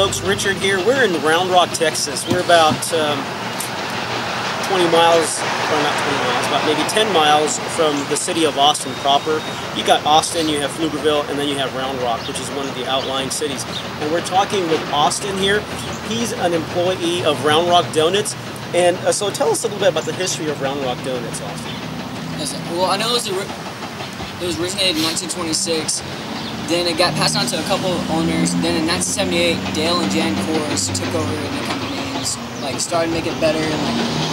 folks, Richard here. We're in Round Rock, Texas. We're about 20 miles, or not 20 miles, about maybe 10 miles from the city of Austin proper. You got Austin, you have Pflugerville, and then you have Round Rock, which is one of the outlying cities. And we're talking with Austin here. He's an employee of Round Rock Donuts. And so tell us a little bit about the history of Round Rock Donuts, Austin. Yes, well, I know it was originated in 1926. Then it got passed on to a couple of owners. Then in 1978, Dale and Jan Kors took over the company and started making it better. And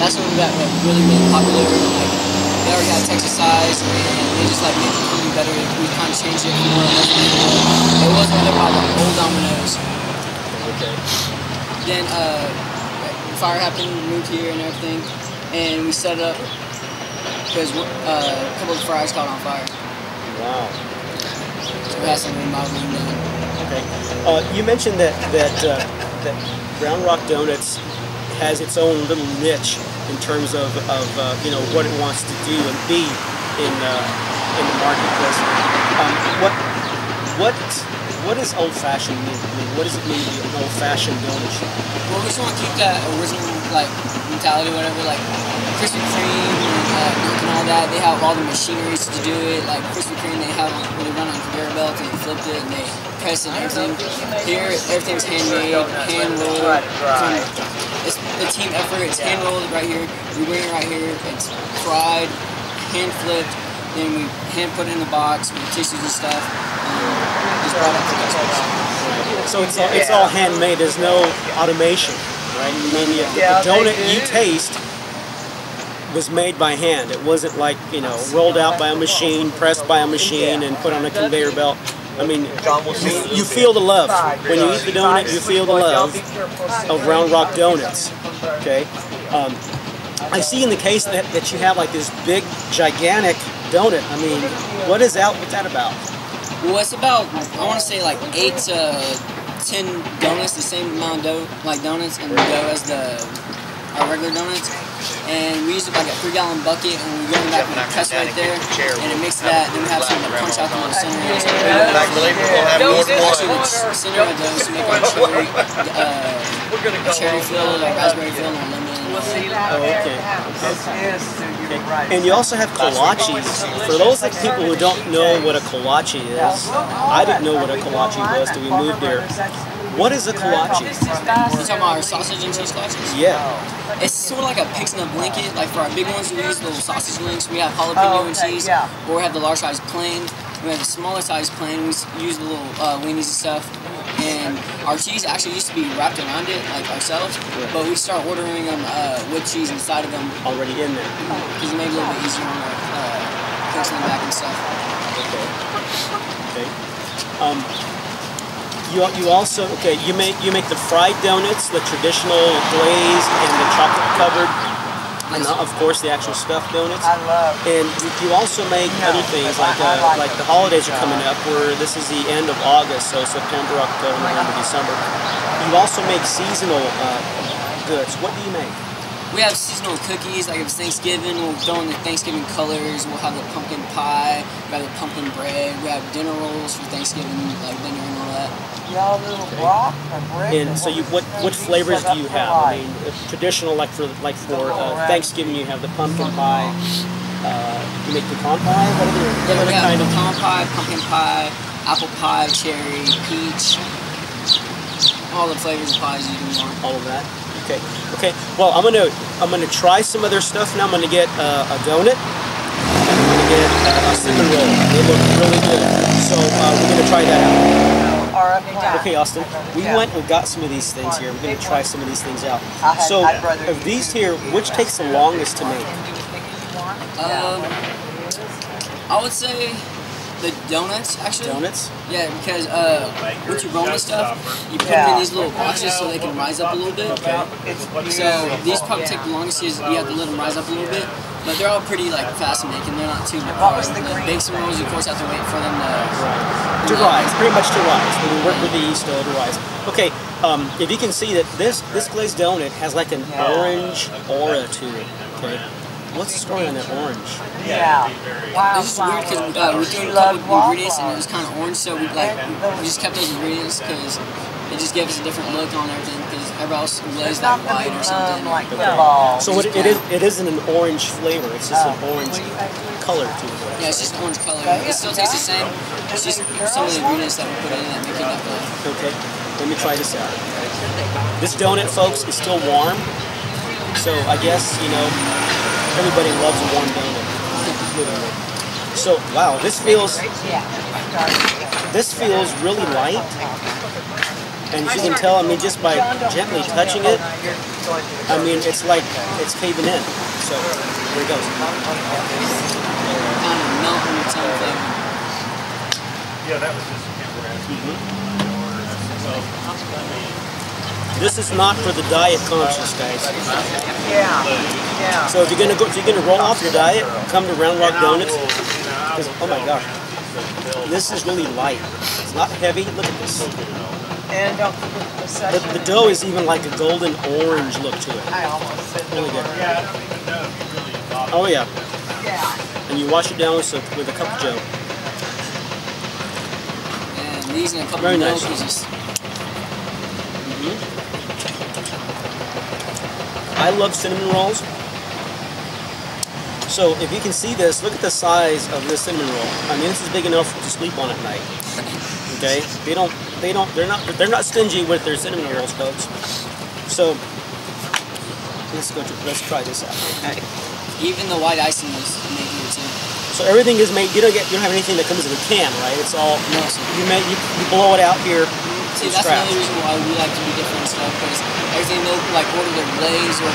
that's when we got really popular. They already had Texas size, and they just made the company better. We kind of changed it more. It was under by the old Domino's. Okay. Then fire happened, we moved here and everything, and we set it up because a couple of fries caught on fire. Wow. So we had some remodeling done. Okay. You mentioned that Round Rock Donuts has its own little niche in terms of you know, what it wants to do and be in the marketplace. What does old-fashioned mean? I mean, what does it mean to be an old-fashioned donut shop? Well, we just want to keep that original mentality, whatever, Krispy Kreme and milk and all that. They have all the machineries to do it. Like Krispy Kreme, they run on a conveyor belt and they flip it and they press it and everything. Here, everything's handmade, hand rolled. It's a team effort. It's hand rolled right here. We bring it right here. It's fried, hand flipped. Then we hand put it in the box with tissues and stuff. Just brought up to customers. So it's all handmade. There's no automation, right? I mean, the donut you taste was made by hand. It wasn't rolled out by a machine, pressed by a machine, and put on a conveyor belt. I mean, you feel the love. When you eat the donut, you feel the love of Round Rock Donuts. Okay. I see in the case that you have this big, gigantic donut. I mean, what's that about? Well, it's about, I want to say 8 to 10 donuts, the same amount of donuts and dough as our regular donuts. And we use a 3-gallon bucket, and we go in back with a press right there, and it makes that. Then we have some punch out the little center. We use actually the center of those to make our cherry filled, raspberry filled, and lemon. Oh, okay. And you also have kolaches. For those people who don't know what a kolache is, I didn't know what a kolache was till we moved there. What is a kolache? You talking about our sausage and cheese kolaches? Yeah. It's sort of like a pig's nut blanket. For our big ones, we use little sausage links. We have jalapeno and cheese, or we have the large size plain. We have the smaller size plain. We use the little weenies and stuff. And our cheese actually used to be wrapped around it, ourselves, but we start ordering them with cheese inside of them. Already in there. Because it made it a little bit easier on fixing them back and stuff. Okay. You also you make the fried donuts, the traditional glazed and the chocolate covered, and of course the actual stuffed donuts. I love. And you also make other things like the holidays are coming up. Where this is the end of August, so September, October, November, December. You also make seasonal goods. What do you make? We have seasonal cookies. If it's Thanksgiving, we'll throw in the Thanksgiving colors. We'll have the pumpkin pie. We have the pumpkin bread. We have dinner rolls for Thanksgiving, dinner and all that. And so what flavors do you have? I mean, traditional for Thanksgiving you have the pumpkin pie. You make pecan pie. What other kind of pecan pie, pumpkin pie, apple pie, cherry, peach. All the flavors of pies you can want. All of that. Okay. Okay. Well, I'm gonna try some of their stuff now. I'm gonna get a donut. And I'm gonna get a cinnamon roll. They look really good. So we're gonna try that out. Okay, Austin. We went and got some of these things here. We're gonna try some of these things out. So of these here, which takes the longest to make? I would say the donuts, actually. Donuts? Yeah, because once you roll this stuff, you put them in these little boxes so they can rise up a little bit. Okay. So these probably take the longest because you have to let them rise up a little bit. But they're all pretty fast making. They're not too hard. The bakes and rolls, you of course have to wait for them to rise. Pretty much to rise. When we work with the yeast dough to rise. Okay. If you can see that this glazed donut has an orange aura to it. Okay. What's the story on that orange? Yeah. It's just weird because we threw a couple ingredients and it was kind of orange, so we just kept those ingredients because it just gave us a different look on everything because everybody else glazed that white or something. Like football. So it isn't an orange flavor. It's just an orange color to it. Yeah, it's just orange color. It still tastes the same. It's just some of the ingredients that we put in that make it look like. Okay, let me try this out. This donut, folks, is still warm. So I guess, you know, everybody loves a warm donut. So, wow, this feels really light. And as you can tell, I mean, just by gently touching it, I mean, it's like it's caving in. So, here it goes. Kind of melt in its own flavor. Yeah, that was just This is not for the diet conscious, guys. Yeah. So if you're gonna roll off your diet, come to Round Rock Donuts. Because, oh my gosh, this is really light. It's not heavy. Look at this. And The dough is even like a golden orange look to it. Really good. Oh yeah. And you wash it down with a cup of Joe. And these and a couple Very of nice. milk is just I love cinnamon rolls. So if you can see this, look at the size of this cinnamon roll. I mean, this is big enough to sleep on at night. Okay, they're not stingy with their cinnamon rolls, folks. So let's try this out. even the white icing is made here too. So everything is made. You don't have anything that comes in a can, right? It's all No, sir. you blow it out here. See, that's another reason why we like to do different stuff, because everything they'll like order their glaze or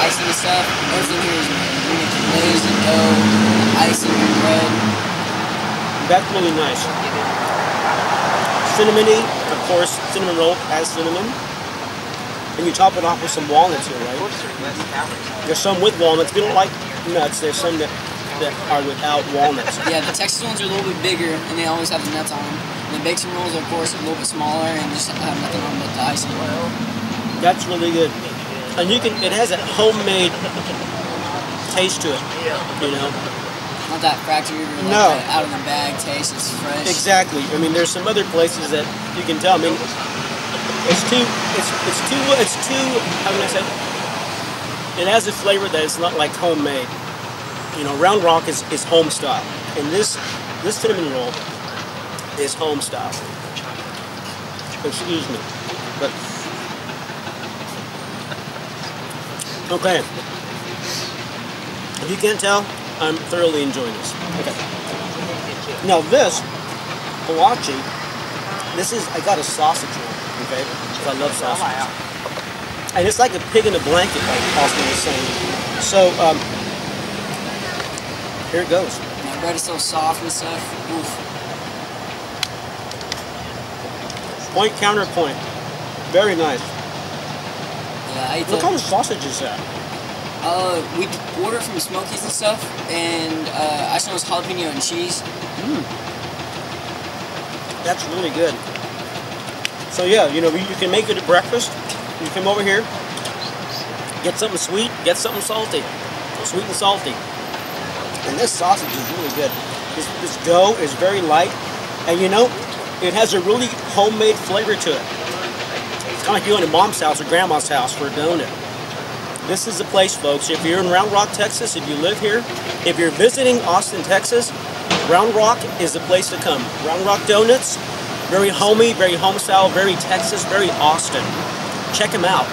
icing and stuff. Everything here is made. We make the glaze, the dough, icing, and bread. That's really nice. Cinnamony, of course. Cinnamon roll has cinnamon, and you top it off with some walnuts here, right? There's some with walnuts. We don't like nuts. There's some that are without walnuts. Yeah, the Texas ones are a little bit bigger, and they always have the nuts on them. And the Bixen rolls, of course, are a little bit smaller and just have nothing on but the icing. That's really good. And it has a homemade taste to it, you know? Not that factory or like No. that out of the bag taste. It's fresh. Exactly. I mean, there's some other places that you can tell. I mean, it's too, how can I say? It has a flavor that is not like homemade. You know, Round Rock is home style. And this cinnamon roll is home style. Excuse me. But, okay. If you can't tell, I'm thoroughly enjoying this. Okay. Now this, kolache, I got a sausage roll, okay? Because I love sausages. And it's like a pig in a blanket, like Austin was saying. So, here it goes. The bread is so soft and stuff. Oof. Point, counterpoint. Very nice. Yeah, I ate What the, kind of sausage is that? we order from Smokies and stuff, and I saw it was jalapeno and cheese. That's really good. So yeah, you know, you can make it at breakfast. You come over here, get something sweet, get something salty. Sweet and salty. And this sausage is really good. This dough is very light, and you know, it has a really homemade flavor to it. It's kind of like you're in a mom's house or grandma's house for a donut. This is the place, folks. If you're in Round Rock, Texas, if you live here, if you're visiting Austin, Texas, Round Rock is the place to come. Round Rock Donuts, very homey, very home style, very Texas, very Austin. Check them out.